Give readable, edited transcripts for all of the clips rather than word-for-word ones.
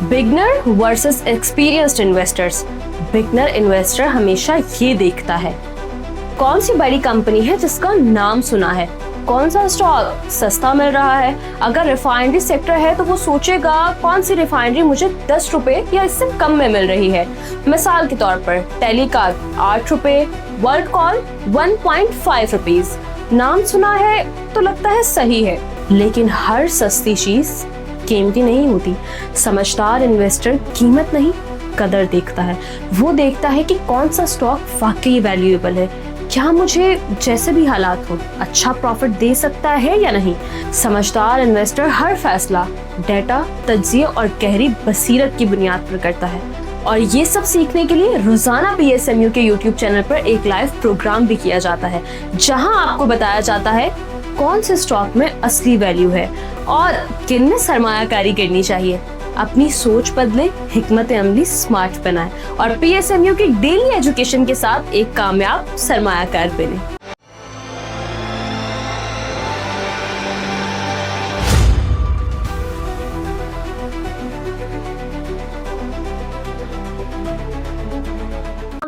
Beginner versus experienced investors. Beginner investor हमेशा ये देखता है कौन सी बड़ी कंपनी है जिसका नाम सुना है, कौन सा स्टॉक सस्ता मिल रहा है। अगर रिफाइनरी सेक्टर है तो वो सोचेगा कौन सी रिफाइनरी मुझे 10 रुपए या इससे कम में मिल रही है। मिसाल के तौर पर टेलीकार 8 रुपए, वर्ल्ड कॉल 1.5 रुपीज। नाम सुना है तो लगता है सही है, लेकिन हर सस्ती चीज कीमती नहीं होती। समझदार इन्वेस्टर कीमत नहीं, कदर देखता है। वो देखता है कि कौन सा स्टॉक वाकई वैल्यूएबल है, क्या मुझे जैसे भी हालात हो अच्छा प्रॉफिट दे सकता है या नहीं। समझदार इन्वेस्टर हर फैसला डेटा, तज्जिए और गहरी बसीरत की बुनियाद पर करता है। और ये सब सीखने के लिए रोजाना PSMU के YouTube चैनल पर एक लाइव प्रोग्राम भी किया जाता है, जहां आपको बताया जाता है कौन से स्टॉक में असली वैल्यू है और किन में सरमायाकारी करनी चाहिए। अपनी सोच बदले, हिकमत अमली स्मार्ट बनाए और PSMU की डेली एजुकेशन के साथ एक कामयाब सरमायाकार बने।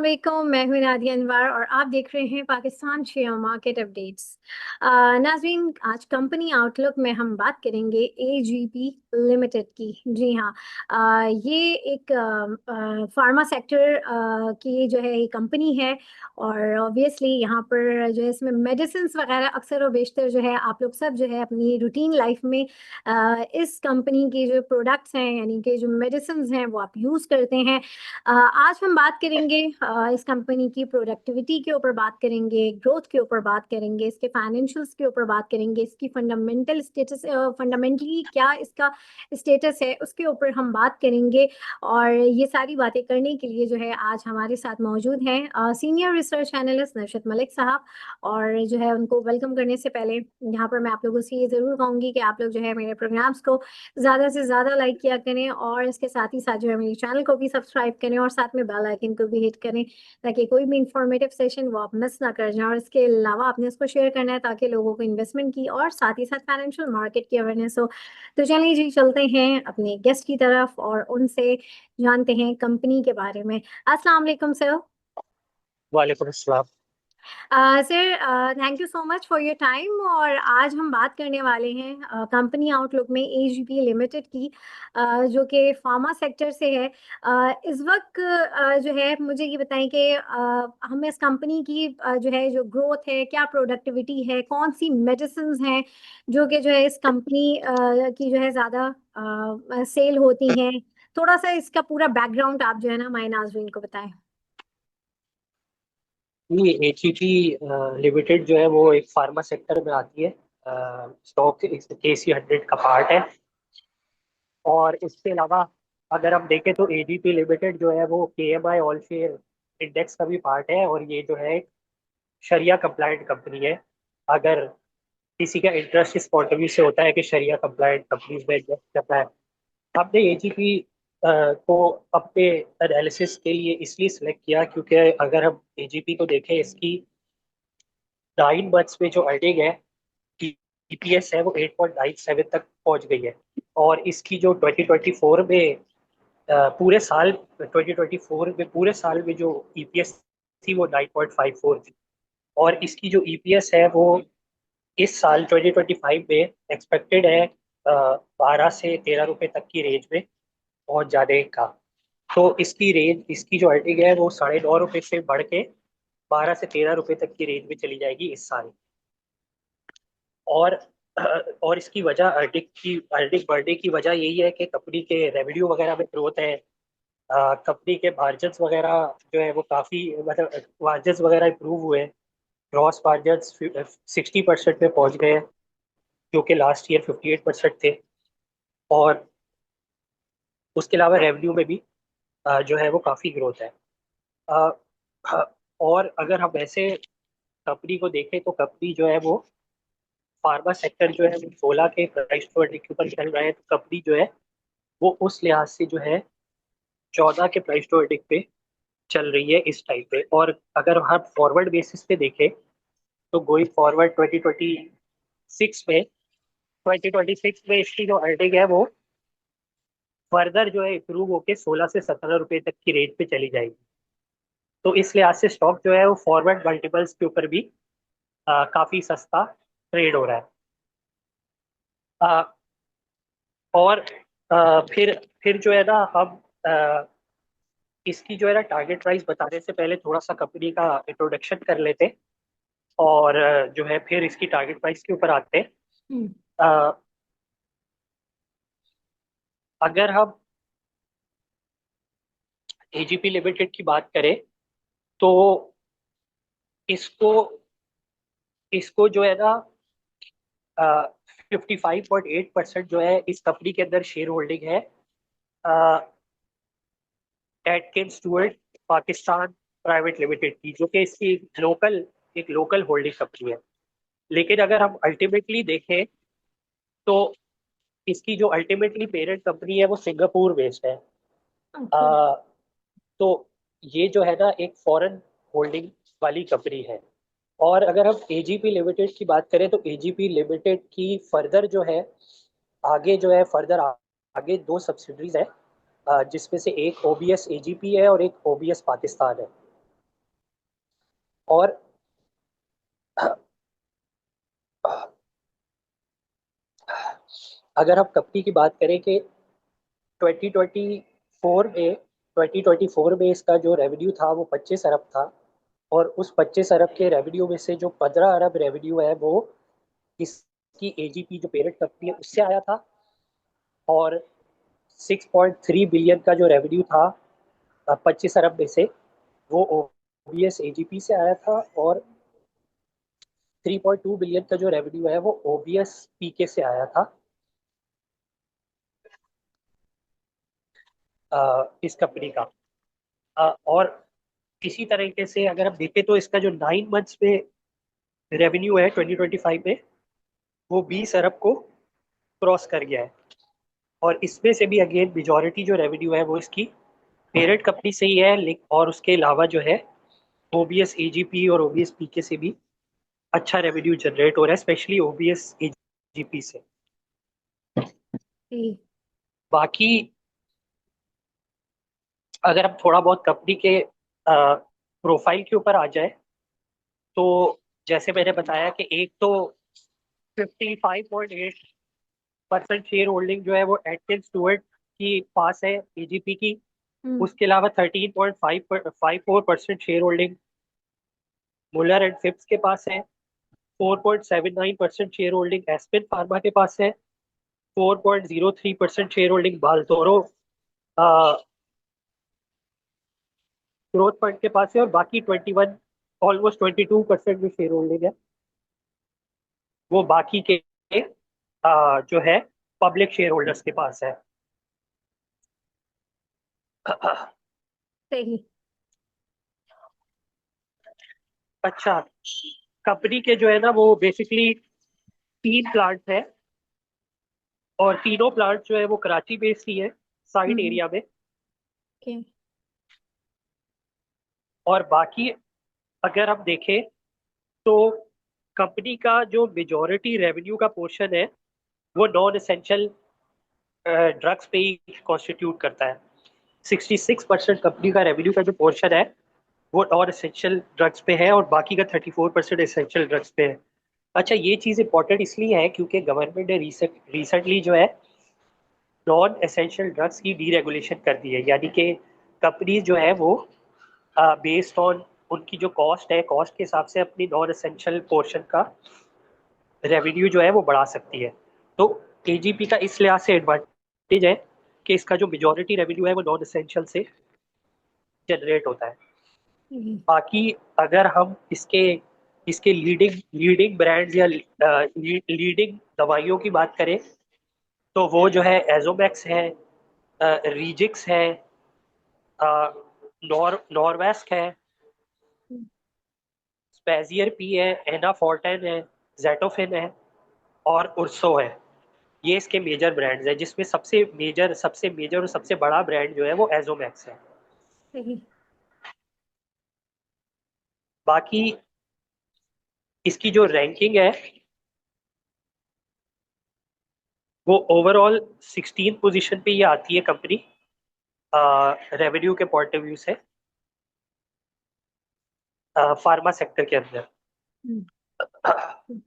वालेकुम, मैं हूं नादिया अनवर और आप देख रहे हैं पाकिस्तान शेयर मार्केट अपडेट्स। नाज़रीन, आज कंपनी आउटलुक में हम बात करेंगे AGP लिमिटेड की। जी हाँ, ये एक फार्मा सेक्टर की जो है ये कंपनी है और ऑब्वियसली यहाँ पर जो है इसमें मेडिसिन्स वगैरह अक्सर और बेशतर जो है आप लोग सब जो है अपनी रूटीन लाइफ में इस कंपनी के जो प्रोडक्ट्स हैं यानी कि जो मेडिसिन्स हैं वो आप यूज़ करते हैं। आज हम बात करेंगे इस कंपनी की प्रोडक्टिविटी के ऊपर बात करेंगे, ग्रोथ के ऊपर बात करेंगे, इसके फाइनेंशियल्स के ऊपर बात करेंगे, इसकी फंडामेंटल स्टेटस, फंडामेंटली क्या इसका स्टेटस है उसके ऊपर हम बात करेंगे। और ये सारी बातें करने के लिए जो है आज हमारे साथ मौजूद हैं senior research analyst Naushad Malik साहब। और जो है उनको वेलकम करने से पहले यहाँ पर मैं आप लोगों से ये ज़रूर कहूँगी कि आप लोग जो है मेरे प्रोग्राम्स को ज़्यादा से ज़्यादा लाइक किया करें और इसके साथ ही साथ जो है मेरे चैनल को भी सब्सक्राइब करें और साथ में बेल आइकन को भी हिट करें ताकि कोई भी इंफॉर्मेटिव सेशन वो आप मिस ना कर जाएं। और इसके अलावा आपने इसको शेयर करना है ताकि लोगों को इन्वेस्टमेंट की और साथ ही साथ फाइनेंशियल मार्केट की अवेयरनेस हो। तो चलिए जी, चलते हैं अपने गेस्ट की तरफ और उनसे जानते हैं कंपनी के बारे में। अस्सलाम वालेकुम सर। वालेकुम अस्सलाम। Sir, thank you so much for your time. और आज हम बात करने वाले हैं कंपनी आउटलुक में AGP लिमिटेड की, जो कि फार्मा सेक्टर से है। इस वक्त जो है मुझे ये बताएं कि हमें इस कंपनी की जो है जो ग्रोथ है, क्या प्रोडक्टिविटी है, कौन सी मेडिसिन्स हैं जो कि जो है इस कंपनी की जो है ज़्यादा सेल होती हैं। थोड़ा सा इसका पूरा बैकग्राउंड आप जो है ना हमारे नाज़रीन को बताएं। ये एचईटी लिमिटेड जो है वो एक फार्मा सेक्टर में आती है। स्टॉक KC 100 का पार्ट है। और इसके अलावा अगर हम देखें तो एजीपी लिमिटेड जो है वो KMI ऑल शेयर इंडेक्स का भी पार्ट है। और ये जो है एक शरिया कंप्लायंट कंपनी है। अगर किसी का इंटरेस्ट इस पॉइंट ऑफ व्यू से होता है कि शरिया कंप्लायंट कंपनीज में इन्वेस्ट करना है, हमने एजीपी को अपने एनालिसिस के लिए इसलिए सिलेक्ट किया क्योंकि अगर हम एजीपी को देखें, इसकी 9 मंथ्स में जो अर्निंग है, EPS है, वो 8.97 तक पहुंच गई है। और इसकी जो 2024 में पूरे साल 2024 में पूरे साल में जो EPS थी वो 9.54 थी। और इसकी जो EPS है वो इस साल 2025 में एक्सपेक्टेड है 12 से 13 रुपए तक की रेंज में पहुंच जाने का। तो इसकी रेंज, इसकी जो अर्निंग है वो 9.5 रुपए से बढ़ के 12 से 13 रुपए तक की रेंज में चली जाएगी इस साल। और और इसकी वजह, अर्निंग बढ़ने की वजह यही है कि कंपनी के रेवेन्यू वगैरह में ग्रोथ है। कंपनी के मार्जिन्स वगैरह जो है वो काफ़ी, मतलब मार्जिन्स वगैरह इंप्रूव हुए हैं। ग्रॉस मार्जिन्स 60% में पहुंच गए हैं, जो कि लास्ट ईयर 58% थे। और उसके अलावा रेवेन्यू में भी जो है वो काफ़ी ग्रोथ है। अ, और अगर हम ऐसे कंपनी को देखें तो कंपनी जो है वो फार्मा सेक्टर जो है वो 16 के प्राइस टू अर्निंग के ऊपर चल रहा है। तो कंपनी जो है वो उस लिहाज से जो है 14 के प्राइस टू अर्निंग पे चल रही है इस टाइम पे। और अगर हम फॉरवर्ड बेसिस पे देखें तो गोइंग फॉरवर्ड 2026 में इसकी जो अर्निंग है वो फर्दर जो है इम्प्रूव होके 16 से 17 रुपए तक की रेंज पे चली जाएगी। तो इस लिहाज से स्टॉक जो है वो फॉरवर्ड मल्टीपल्स के ऊपर भी काफी सस्ता ट्रेड हो रहा है। अ, और फिर जो है ना हम इसकी जो है ना टारगेट प्राइस बताने से पहले थोड़ा सा कंपनी का इंट्रोडक्शन कर लेते हैं, और जो है फिर इसकी टारगेट प्राइस के ऊपर आते हैं। हम्म, अ, अगर हम एजीपी लिमिटेड की बात करें तो इसको इसको जो है ना 55.8% जो है इस कंपनी के अंदर शेयर होल्डिंग है Atkins Stuart Pakistan private limited की, जो कि इसकी एक लोकल होल्डिंग कंपनी है। लेकिन अगर हम अल्टीमेटली देखें तो इसकी जो अल्टीमेटली पेरेंट कंपनी है वो सिंगापुर बेस्ड है। ओके। अ, तो ये जो है ना एक फॉरेन होल्डिंग वाली कंपनी है। और अगर हम एजीपी लिमिटेड की बात करें तो एजीपी लिमिटेड की फर्दर जो है आगे जो है फर्दर आगे दो सब्सिडरीज है, जिसमें से एक ओबीएस एजीपी है और एक ओबीएस पाकिस्तान है। और अगर हम कंपनी की बात करें कि 2024 में 2024 में इसका जो रेवेन्यू था वो 25 अरब था, और उस 25 अरब के रेवेन्यू में से जो 15 अरब रेवेन्यू है वो इसकी एजीपी जो पेरेंट कंपनी है उससे आया था। और 6.3 बिलियन का जो रेवेन्यू था 25 अरब में से, वो ओबीएस एजीपी से आया था। और 3.2 बिलियन का जो रेवेन्यू है वो ओबीएस पीके से आया था इस कंपनी का। और इसी तरीके से अगर हम देखें तो इसका जो 9 मंथ्स में रेवेन्यू है 2025 में, वो 20 अरब को क्रॉस कर गया है। और इसमें से भी अगेन मेजोरिटी जो रेवेन्यू है वो इसकी पेरेंट कंपनी से ही है, और उसके अलावा जो है ओबीएस एजीपी और ओबीएस पीके से भी अच्छा रेवेन्यू जनरेट हो रहा है, स्पेशली ओबीएस एजीपी से। जी। बाकी अगर हम थोड़ा बहुत कंपनी के प्रोफाइल के ऊपर आ जाए तो जैसे मैंने बताया कि एक तो 55.8% शेयर होल्डिंग जो है वो एटकिंस स्टुअर्ट की पास है एजीपी की। हम्म, उसके अलावा 13.54% share holding Muller and Phipps के पास है। 4.79% शेयर होल्डिंग एस्पिन फार्मा के पास है। 4.03% शेयर होल्डिंग बालतोरो ग्रोथ फंड के पास है। और बाकी 21 ऑलमोस्ट 22% जो शेयर होल्डिंग है वो बाकी के जो है पब्लिक शेयर होल्डर्स के पास है। सही। अच्छा, कंपनी के जो है ना वो बेसिकली 3 प्लांट है, और तीनों प्लांट जो है वो कराची बेस्ड ही है साइड हम्म। एरिया में। ओके। और बाकी अगर हम देखें तो कंपनी का जो मेजोरिटी रेवेन्यू का पोर्शन है वो नॉन एसेंशियल ड्रग्स पे ही कॉन्स्टिट्यूट करता है। 66% कंपनी का रेवेन्यू का जो पोर्शन है वो नॉन एसेंशियल ड्रग्स पे है, और बाकी का 34% एसेंशियल ड्रग्स पे है। अच्छा, ये चीज़ इंपॉर्टेंट इसलिए है क्योंकि गवर्नमेंट ने रिसेंटली जो है नॉन एसेंशियल ड्रग्स की डीरेगुलेशन कर दी है, यानी कि कंपनी जो है वो बेस्ड ऑन उनकी जो कॉस्ट है, कॉस्ट के हिसाब से अपनी नॉन एसेंशियल पोर्शन का रेवेन्यू जो है वो बढ़ा सकती है। तो एजीपी का इस लिहाज से एडवांटेज है कि इसका जो मेजोरिटी रेवेन्यू है वो नॉन एसेंशियल से जनरेट होता है। हम्म, बाकी अगर हम इसके इसके लीडिंग लीडिंग ब्रांड्स या लीडिंग दवाइयों की बात करें तो वो जो है एजोमैक्स है, रीजिक्स है, नॉर्वेस्क है, स्पेजियर पी है, एनाफोर्टेन है, जेटोफिन है, और उर्सो है। ये इसके मेजर ब्रांड्स हैं, जिसमें सबसे मेजर और सबसे बड़ा ब्रांड जो है वो एजोमैक्स है। सही। बाकी इसकी जो रैंकिंग है वो ओवरऑल 16 पोजीशन पे ये आती है कंपनी रेवेन्यू के पॉइंट ऑफ व्यू से फार्मा सेक्टर के अंदर। हम्म,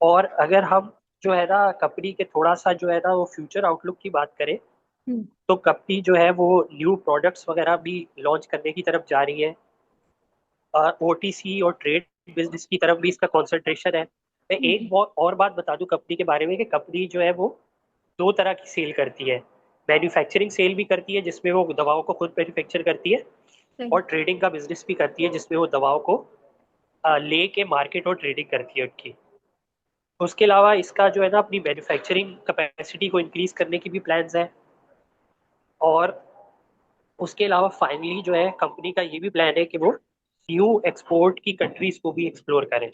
और अगर हम जो है ना कंपनी के थोड़ा सा जो है ना वो फ्यूचर आउटलुक की बात करें, हम्म, तो कंपनी जो है वो न्यू प्रोडक्ट्स वगैरह भी लॉन्च करने की तरफ जा रही है। ओटीसी और ट्रेड बिजनेस की तरफ भी इसका कंसंट्रेशन है। मैं एक और बात बता दूं कंपनी के बारे में कि कंपनी जो है वो दो तरह की सेल करती है। मैन्युफैक्चरिंग सेल भी करती है जिसमें वो दवाओं को खुद मैन्युफैक्चर करती है, सही। और ट्रेडिंग का बिजनेस भी करती है जिसमें वो दवाओं को ले के मार्केट और ट्रेडिंग करती है उनकी। उसके अलावा इसका जो है ना अपनी मैन्युफैक्चरिंग कैपेसिटी को इंक्रीज करने की भी प्लान्स हैं। और उसके अलावा फाइनली जो है कंपनी का ये भी प्लान है कि वो न्यू एक्सपोर्ट की कंट्रीज को भी एक्सप्लोर करें।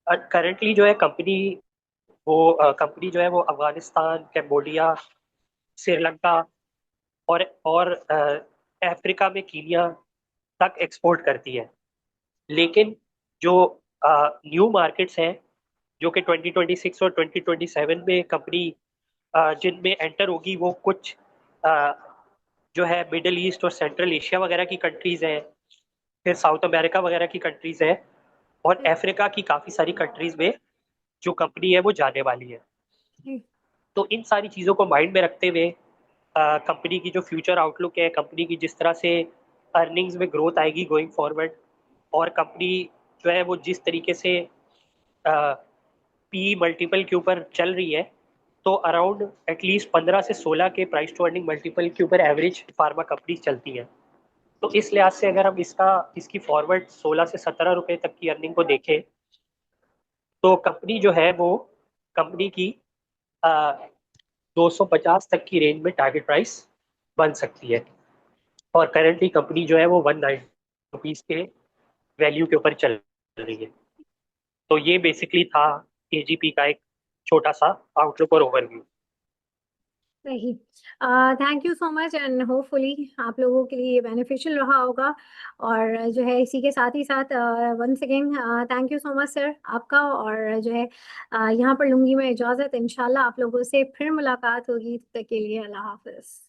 करंटली जो है कंपनी जो है वो अफगानिस्तान, कैम्बोडिया, श्रीलंका और अफ्रीका में कीनिया तक एक्सपोर्ट करती है। लेकिन जो न्यू मार्केट्स हैं जो कि 2026 और 2027 में कंपनी जिनमें एंटर होगी, वो कुछ अ, जो है मिडिल ईस्ट और सेंट्रल एशिया वगैरह की कंट्रीज हैं, फिर साउथ अमेरिका वगैरह की कंट्रीज हैं, और अफ्रीका की काफ़ी सारी कंट्रीज में जो कंपनी है वो जाने वाली है। तो इन सारी चीज़ों को माइंड में रखते हुए कंपनी की जो फ्यूचर आउटलुक है, कंपनी की जिस तरह से अर्निंग्स में ग्रोथ आएगी गोइंग फॉरवर्ड, और कंपनी जो है वो जिस तरीके से पी मल्टीपल के ऊपर चल रही है, तो अराउंड एटलीस्ट 15 से 16 के प्राइस टू अर्निंग मल्टीपल के ऊपर एवरेज फार्मा कंपनी चलती है। तो इस लिहाज से अगर हम इसकी फॉरवर्ड 16 से 17 रुपए तक की अर्निंग को देखें, तो कंपनी जो है वो कंपनी की 250 तक की रेंज में टारगेट प्राइस बन सकती है। और करेंटली कंपनी जो है वो 190 रुपीज के वैल्यू के ऊपर चल रही है। तो ये बेसिकली था एजीपी का एक छोटा सा आउटलुक और ओवरव्यू। सही। Thank you so much and hopefully आप लोगों के लिए ये बेनिफिशियल रहा होगा। और जो है इसी के साथ ही साथ once again thank you so much sir आपका। और जो है यहाँ पर लूंगी मैं इजाज़त। इंशाल्लाह आप लोगों से फिर मुलाकात होगी। तब तक के लिए अल्लाह हाफिज।